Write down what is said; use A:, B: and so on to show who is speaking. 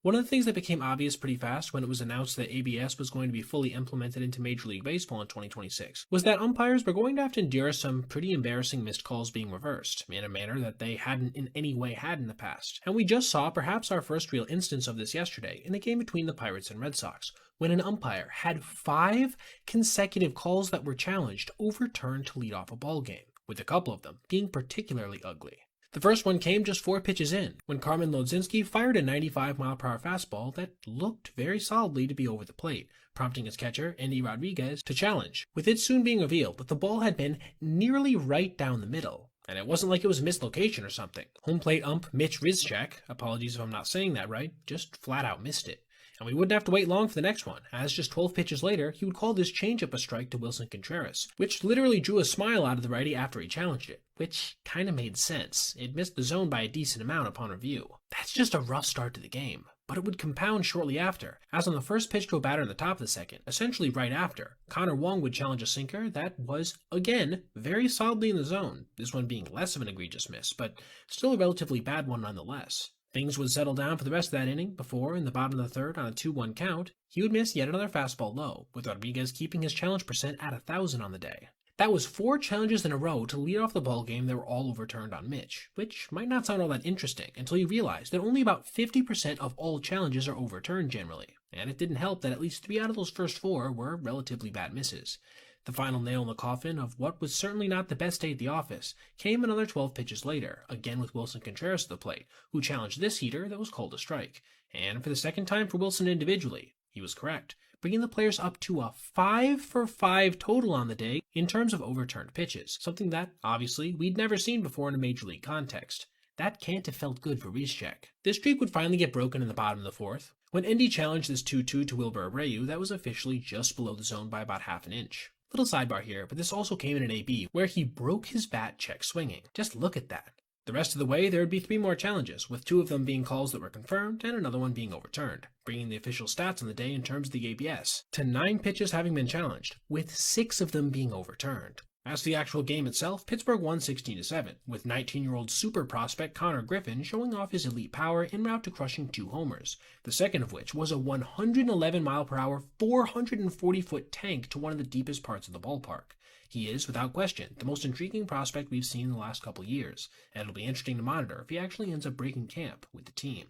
A: One of the things that became obvious pretty fast when it was announced that ABS was going to be fully implemented into Major League Baseball in 2026 was that umpires were going to have to endure some pretty embarrassing missed calls being reversed, in a manner that they hadn't in any way had in the past. And we just saw perhaps our first real instance of this yesterday in the game between the Pirates and Red Sox, when an umpire had 5 consecutive calls that were challenged overturned to lead off a ball game, with a couple of them being particularly ugly. The first one came just 4 pitches in, when Carmen Lodzinski fired a 95-mile-per-hour fastball that looked very solidly to be over the plate, prompting his catcher, Andy Rodriguez, to challenge, with it soon being revealed that the ball had been nearly right down the middle. And it wasn't like it was a mislocation or something. Home plate ump Mitch Rizchak, apologies if I'm not saying that right, just flat out missed it. And we wouldn't have to wait long for the next one, as just 12 pitches later, he would call this changeup a strike to Wilson Contreras, which literally drew a smile out of the righty after he challenged it, which kinda made sense. It missed the zone by a decent amount upon review. That's just a rough start to the game, but it would compound shortly after, as on the first pitch to a batter in the top of the second, essentially right after, Connor Wong would challenge a sinker that was, again, very solidly in the zone, this one being less of an egregious miss, but still a relatively bad one nonetheless. Things would settle down for the rest of that inning before, in the bottom of the third on a 2-1 count, he would miss yet another fastball low, with Rodriguez keeping his challenge percent at 1,000 on the day. That was 4 challenges in a row to lead off the ballgame that were all overturned on Mitch, which might not sound all that interesting until you realize that only about 50% of all challenges are overturned generally, and it didn't help that at least 3 out of those first 4 were relatively bad misses. The final nail in the coffin of what was certainly not the best day at the office came another 12 pitches later, again with Wilson Contreras at the plate, who challenged this heater that was called a strike. And for the second time for Wilson individually, he was correct, bringing the players up to a 5-for-5 total on the day in terms of overturned pitches, something that, obviously, we'd never seen before in a major league context. That can't have felt good for Rizchak. This streak would finally get broken in the bottom of the fourth, when Indy challenged this 2-2 to Wilber Abreu that was officially just below the zone by about half an inch. Little sidebar here, but this also came in an AB where he broke his bat check swinging. Just look at that. The rest of the way, there would be 3 more challenges, with 2 of them being calls that were confirmed and another one being overturned, bringing the official stats on the day in terms of the ABS to 9 pitches having been challenged, with 6 of them being overturned. As for the actual game itself, Pittsburgh won 16-7, with 19-year-old super prospect Connor Griffin showing off his elite power en route to crushing 2 homers, the second of which was a 111-mile-per-hour, 440-foot tank to one of the deepest parts of the ballpark. He is, without question, the most intriguing prospect we've seen in the last couple years, and it'll be interesting to monitor if he actually ends up breaking camp with the team.